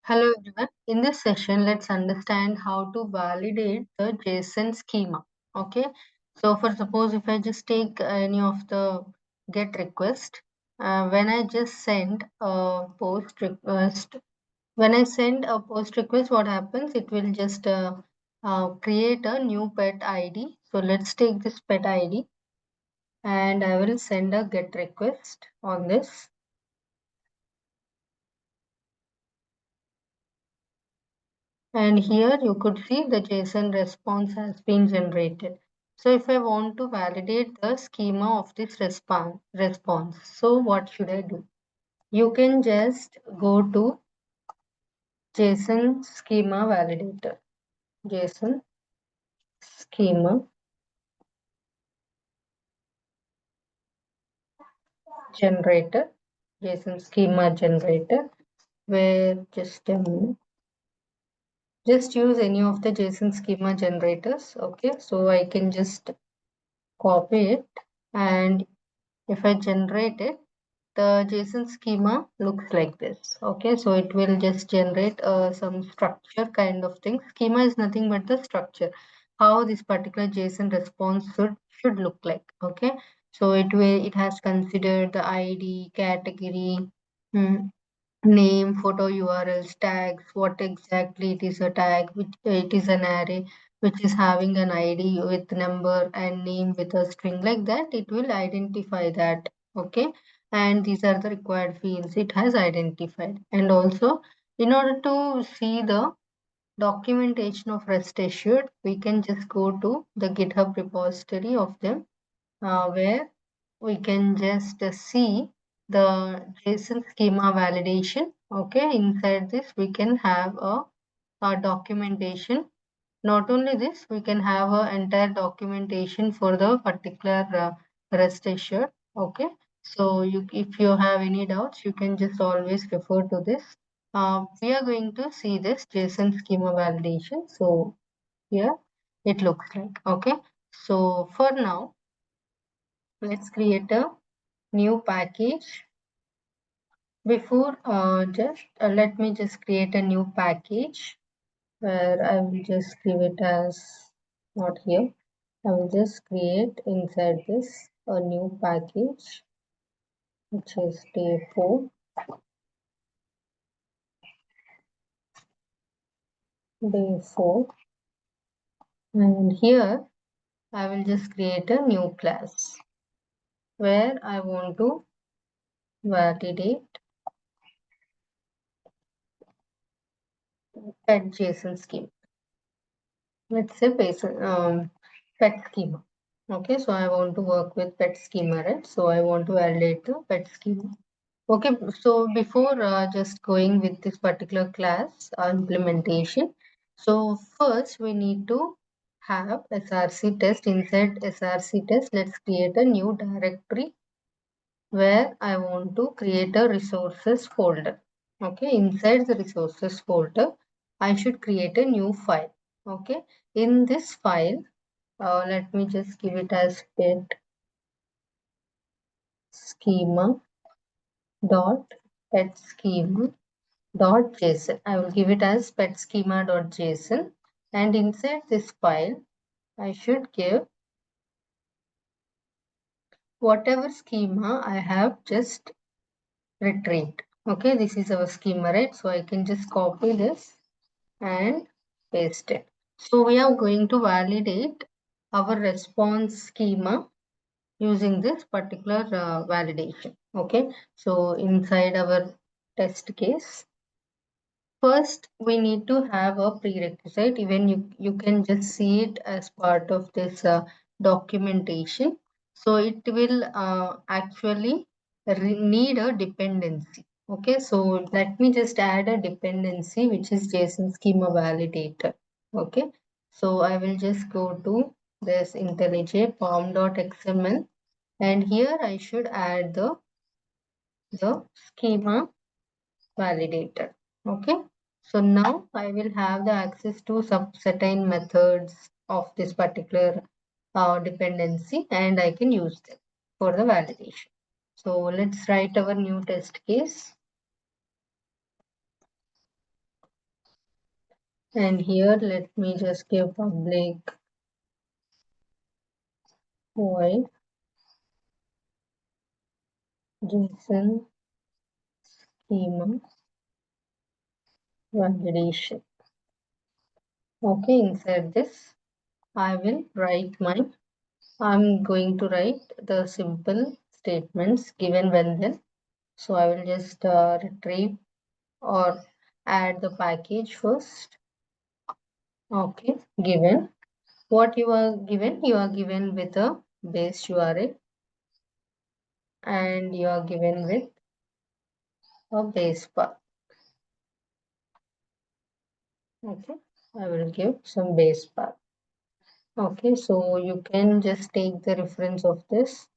Hello everyone. In this session, let's understand how to validate the JSON schema. Okay. So for suppose if I just take any of the get request, when I just send a post request, when I send a post request, what happens? It will just create a new pet ID. So let's take this pet ID and I will send a get request on this. And here you could see the JSON response has been generated. So if I want to validate the schema of this response, so what should I do? You can just go to JSON schema validator, JSON schema generator, JSON schema generator, where just use any of the JSON schema generators. Okay, so I can just copy it, and if I generate it, the JSON schema looks like this. Okay, so it will just generate some structure kind of thing. Schema is nothing but the structure, how this particular JSON response should look like. Okay, so it has considered the ID, category, hmm, name, photo URLs, tags, what exactly it is a tag, which it is an array which is having an ID with number and name with a string, like that it will identify that. Okay, and these are the required fields it has identified. And also, in order to see the documentation of REST assured, we can just go to the GitHub repository of them, where we can just see the JSON schema validation. Okay, inside this we can have a documentation. Not only this, we can have an entire documentation for the particular REST assured. Okay, so if you have any doubts, you can just always refer to this. We are going to see this JSON schema validation. So here it looks like. Okay, so for now, let's create a new package. Before just let me just create a new package where I will just give it as, not here, I will just create inside this a new package which is day 4, and here I will just create a new class where I want to validate that JSON schema. Let's say pet schema. Okay, so I want to work with pet schema, right? So I want to validate the pet schema. Okay, so before just going with this particular class implementation, so first we need to have SRC test. Inside SRC test, let's create a new directory where I want to create a resources folder. Okay, inside the resources folder, I should create a new file. Okay, in this file, let me just give it as pet schema dot JSON. I will give it as pet schema dot JSON, and inside this file, I should give whatever schema I have just retrieved. Okay, this is our schema, right? So I can just copy this and paste it. So we are going to validate our response schema using this particular validation. Okay, so inside our test case, first we need to have a prerequisite. Even you can just see it as part of this documentation. So it will actually need a dependency. Okay, so let me just add a dependency which is JSON schema validator. Okay, so I will just go to this IntelliJ pom.xml, and here I should add the schema validator. Okay, so now I will have the access to some certain methods of this particular dependency, and I can use them for the validation. So let's write our new test case. And here, let me just give public void JSON schema validation. Okay, inside this, I'm going to write the simple statements given when then. So I will just retrieve or add the package first. Okay, given. What you are given? You are given with a base URL and you are given with a base path. Okay, I will give some base path. Okay, so you can just take the reference of this.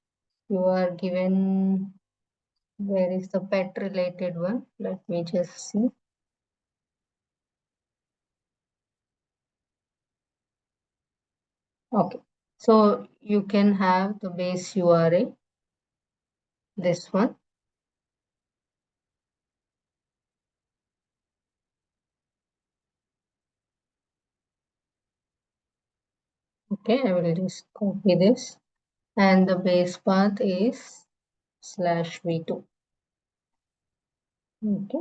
You are given, where is the pet related one? Let me just see. Okay, so you can have the base URL, this one. Okay, I will just copy this and the base path is /v2. Okay,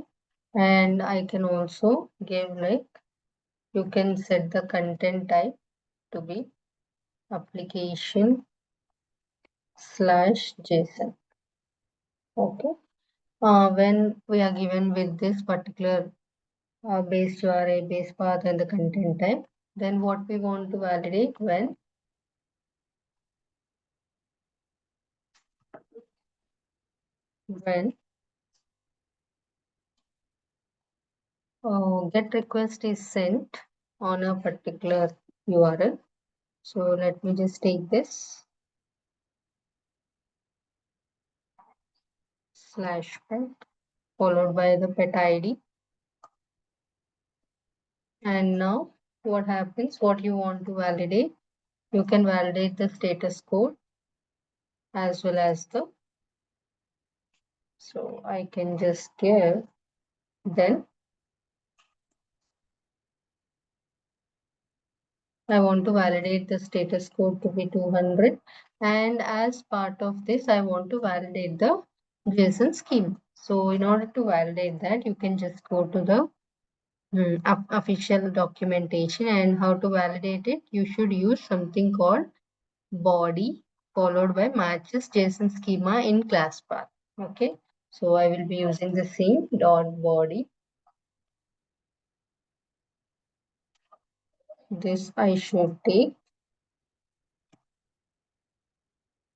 and I can also give, like, you can set the content type to be application /JSON. Okay, when we are given with this particular base URL, base path, and the content type, then what we want to validate when get request is sent on a particular URL. So let me just take this /pet followed by the pet ID. And now what happens, what you want to validate, you can validate the status code as well as the, so I can just give, then I want to validate the status code to be 200. And as part of this, I want to validate the JSON scheme. So in order to validate that, you can just go to the official documentation, and how to validate it. You should use something called body followed by matches JSON schema in class path. Okay, so I will be using the same dot body. This I should take,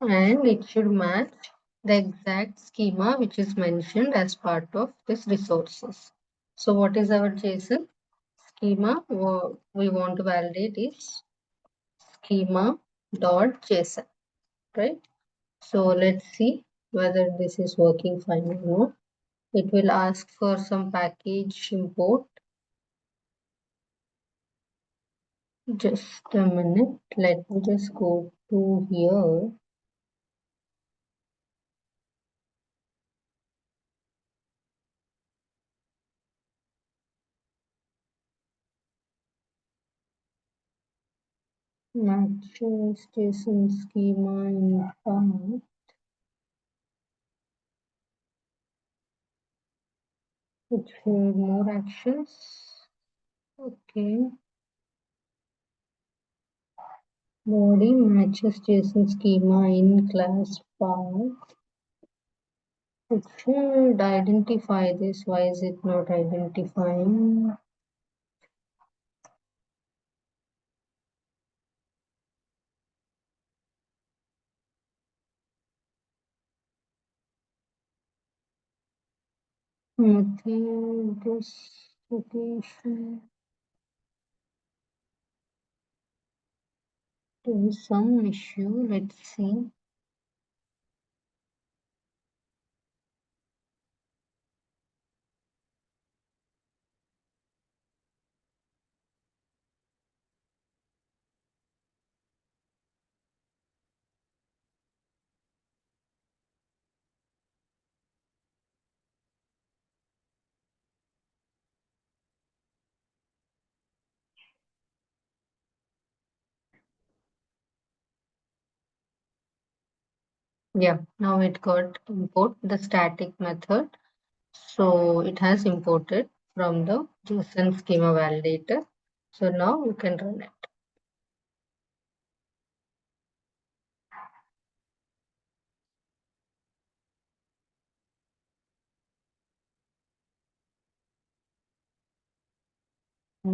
and it should match the exact schema which is mentioned as part of this resources. So what is our JSON schema? We want to validate is schema.json, right? So let's see whether this is working fine or not. It will ask for some package import. Just a minute. Let me just go to here. Matches JSON schema in path. It showed more actions. Okay. Body matches JSON schema in class path. It should identify this. Why is it not identifying? Okay, this location. There is some issue. Let's see. Yeah, now it got import the static method. So it has imported from the JSON schema validator. So now you can run it.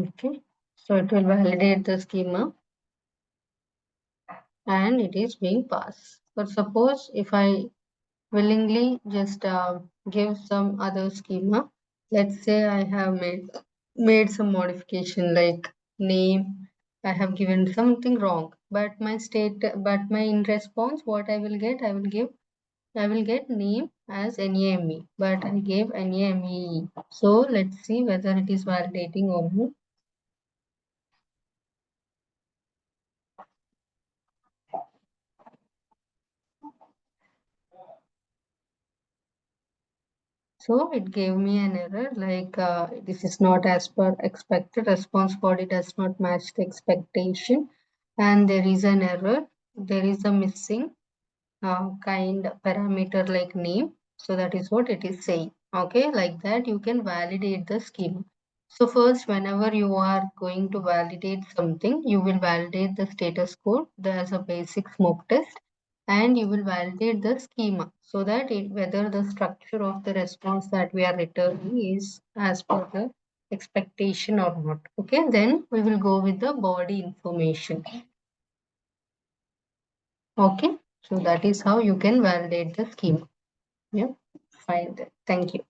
Okay. So it will validate the schema and it is being passed. But suppose if I willingly just give some other schema, let's say I have made some modification like name. I have given something wrong, but my in response, what I will get name as NAME, but I gave NAME. So let's see whether it is validating or not. So it gave me an error like this is not as per expected. Response body does not match the expectation, and there is an error. There is a missing kind parameter like name. So that is what it is saying. Okay, like that you can validate the schema. So first, whenever you are going to validate something, you will validate the status code. There's a basic smoke test, and you will validate the schema so that whether the structure of the response that we are returning is as per the expectation or not. Okay, then we will go with the body information. Okay, so that is how you can validate the schema. Yeah, fine then. Thank you.